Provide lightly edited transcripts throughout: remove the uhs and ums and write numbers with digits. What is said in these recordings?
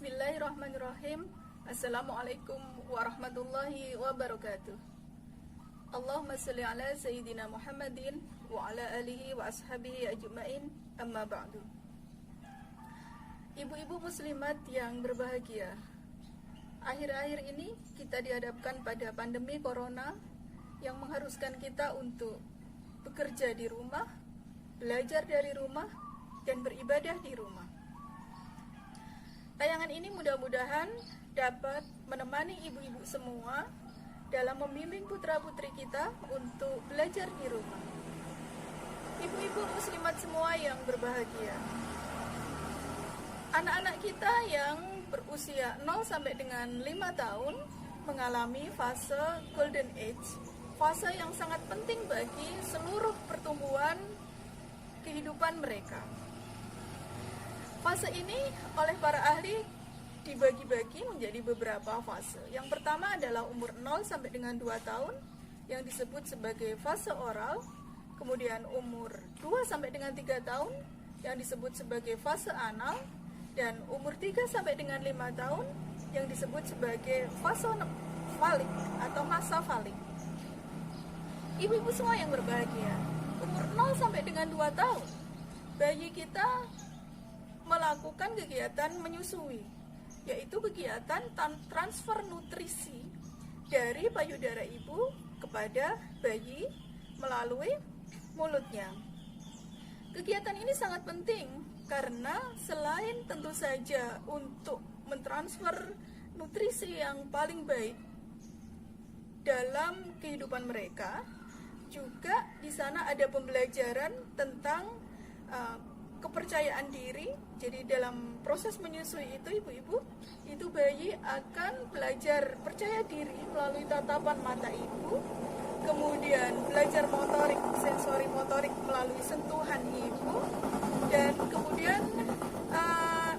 Bismillahirrahmanirrahim. Assalamualaikum warahmatullahi wabarakatuh. Allahumma salli ala Sayyidina Muhammadin wa ala alihi wa ashabihi ajma'in, amma ba'du. Ibu-ibu muslimat yang berbahagia, akhir-akhir ini kita dihadapkan pada pandemi corona yang mengharuskan kita untuk bekerja di rumah, belajar dari rumah, dan beribadah di rumah. Tayangan ini mudah-mudahan dapat menemani ibu-ibu semua dalam membimbing putra-putri kita untuk belajar di rumah. Ibu-ibu muslimat semua yang berbahagia, anak-anak kita yang berusia 0 sampai dengan 5 tahun mengalami fase golden age, fase yang sangat penting bagi seluruh pertumbuhan kehidupan mereka. Fase ini oleh para ahli dibagi-bagi menjadi beberapa fase. Yang pertama adalah umur 0 sampai dengan 2 tahun yang disebut sebagai fase oral. Kemudian umur 2 sampai dengan 3 tahun yang disebut sebagai fase anal. Dan umur 3 sampai dengan 5 tahun yang disebut sebagai fase falik atau masa falik. Ibu-ibu semua yang berbahagia, umur 0 sampai dengan 2 tahun bayi kita melakukan kegiatan menyusui, yaitu kegiatan transfer nutrisi dari payudara ibu kepada bayi melalui mulutnya. Kegiatan ini sangat penting karena selain tentu saja untuk mentransfer nutrisi yang paling baik dalam kehidupan mereka, juga di sana ada pembelajaran tentang kepercayaan diri. Jadi dalam proses menyusui itu ibu-ibu, itu bayi akan belajar percaya diri melalui tatapan mata ibu, kemudian belajar motorik, sensori motorik melalui sentuhan ibu, dan kemudian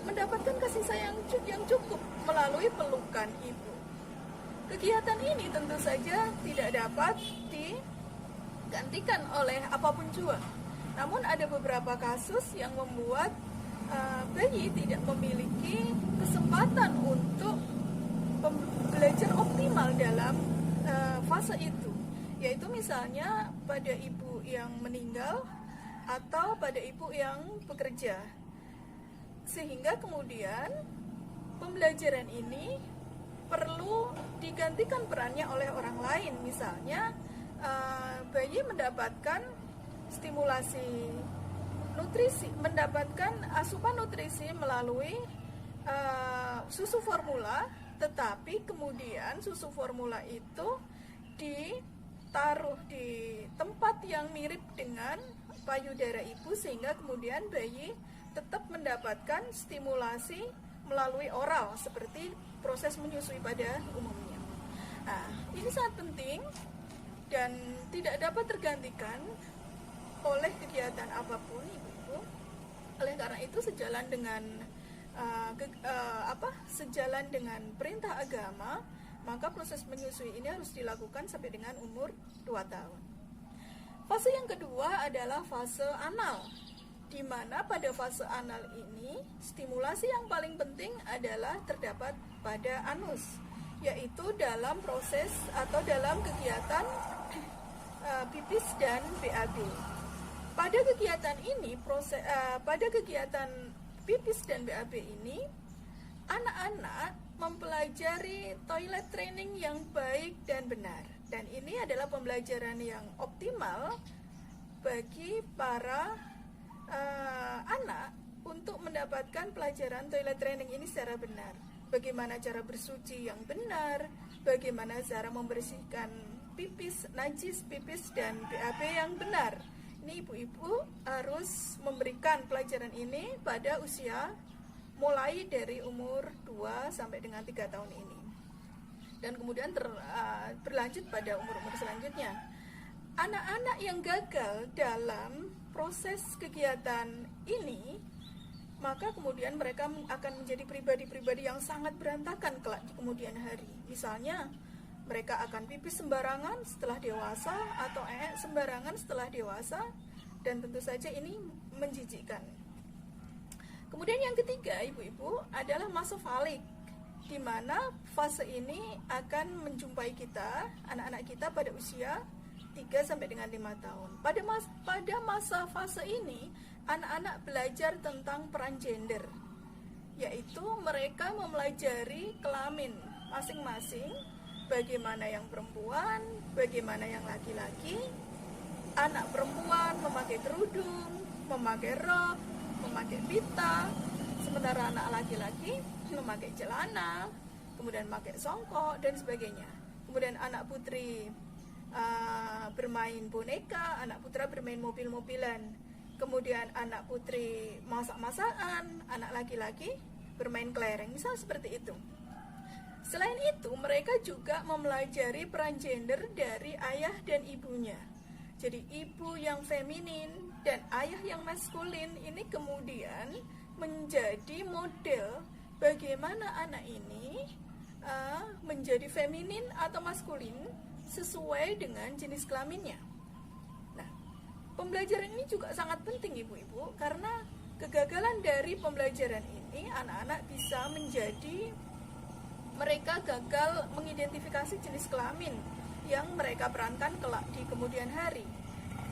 mendapatkan kasih sayang yang cukup melalui pelukan ibu. Kegiatan ini tentu saja tidak dapat digantikan oleh apapun jua. Namun ada beberapa kasus yang membuat bayi tidak memiliki kesempatan untuk belajar optimal dalam fase itu, yaitu misalnya pada ibu yang meninggal atau pada ibu yang bekerja, sehingga kemudian pembelajaran ini perlu digantikan perannya oleh orang lain. Misalnya bayi mendapatkan stimulasi nutrisi, mendapatkan asupan nutrisi melalui susu formula, tetapi kemudian susu formula itu ditaruh di tempat yang mirip dengan payudara ibu, sehingga kemudian bayi tetap mendapatkan stimulasi melalui oral seperti proses menyusui pada umumnya. Nah, ini sangat penting dan tidak dapat tergantikan oleh kegiatan apapun ibu-ibu. Oleh karena itu sejalan dengan sejalan dengan perintah agama, maka proses menyusui ini harus dilakukan sampai dengan umur 2 tahun. Fase yang kedua adalah fase anal, di mana pada fase anal ini stimulasi yang paling penting adalah terdapat pada anus, yaitu dalam proses atau dalam kegiatan pipis dan BAB. Pada kegiatan ini, pada kegiatan pipis dan BAB ini, anak-anak mempelajari toilet training yang baik dan benar. Dan ini adalah pembelajaran yang optimal bagi para anak untuk mendapatkan pelajaran toilet training ini secara benar. Bagaimana cara bersuci yang benar, bagaimana cara membersihkan pipis, najis pipis dan BAB yang benar. Ini ibu-ibu harus memberikan pelajaran ini pada usia mulai dari umur 2 sampai dengan 3 tahun ini. Dan kemudian berlanjut pada umur-umur selanjutnya. Anak-anak yang gagal dalam proses kegiatan ini, maka kemudian mereka akan menjadi pribadi-pribadi yang sangat berantakan kelak di kemudian hari. Misalnya, mereka akan pipis sembarangan setelah dewasa atau sembarangan setelah dewasa, dan tentu saja ini menjijikkan. Kemudian yang ketiga, ibu-ibu, adalah masa falik, di mana fase ini akan menjumpai kita, anak-anak kita pada usia 3 sampai dengan 5 tahun. Pada masa fase ini, anak-anak belajar tentang peran gender, yaitu mereka mempelajari kelamin masing-masing, bagaimana yang perempuan, bagaimana yang laki-laki. Anak perempuan memakai kerudung, memakai rok, memakai pita, sementara anak laki-laki memakai celana, kemudian memakai songkok dan sebagainya. Kemudian anak putri bermain boneka, anak putra bermain mobil-mobilan, kemudian anak putri masak-masakan, anak laki-laki bermain kelereng, misal seperti itu. Selain itu, mereka juga mempelajari peran gender dari ayah dan ibunya. Jadi ibu yang feminin dan ayah yang maskulin ini kemudian menjadi model bagaimana anak ini menjadi feminin atau maskulin sesuai dengan jenis kelaminnya. Nah, pembelajaran ini juga sangat penting ibu-ibu, karena kegagalan dari pembelajaran ini anak-anak bisa menjadi mereka gagal mengidentifikasi jenis kelamin yang mereka perankan kelak di kemudian hari.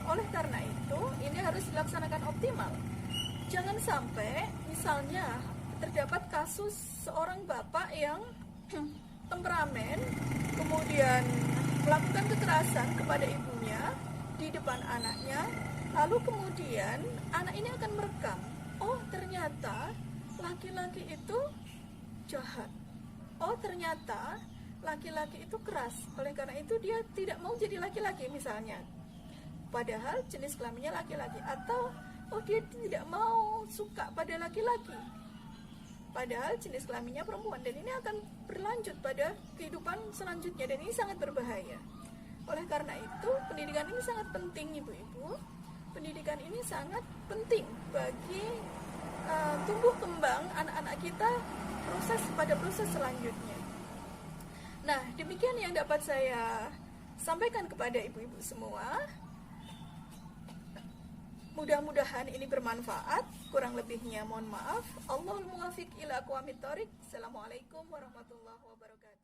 Oleh karena itu, ini harus dilaksanakan optimal. Jangan sampai misalnya terdapat kasus seorang bapak yang temperamen, kemudian melakukan kekerasan kepada ibunya di depan anaknya, lalu kemudian anak ini akan merekam, oh ternyata laki-laki itu jahat, oh ternyata laki-laki itu keras, oleh karena itu dia tidak mau jadi laki-laki misalnya, padahal jenis kelaminnya laki-laki. Atau oh dia tidak mau suka pada laki-laki, padahal jenis kelaminnya perempuan. Dan ini akan berlanjut pada kehidupan selanjutnya, dan ini sangat berbahaya. Oleh karena itu, pendidikan ini sangat penting ibu-ibu. Pendidikan ini sangat penting bagi tumbuh kembang anak-anak kita pada proses selanjutnya. Nah, demikian yang dapat saya sampaikan kepada ibu-ibu semua. Mudah-mudahan ini bermanfaat. Kurang lebihnya mohon maaf. Allahul muwaffiq ila aqwamit thoriq. Assalamualaikum warahmatullahi wabarakatuh.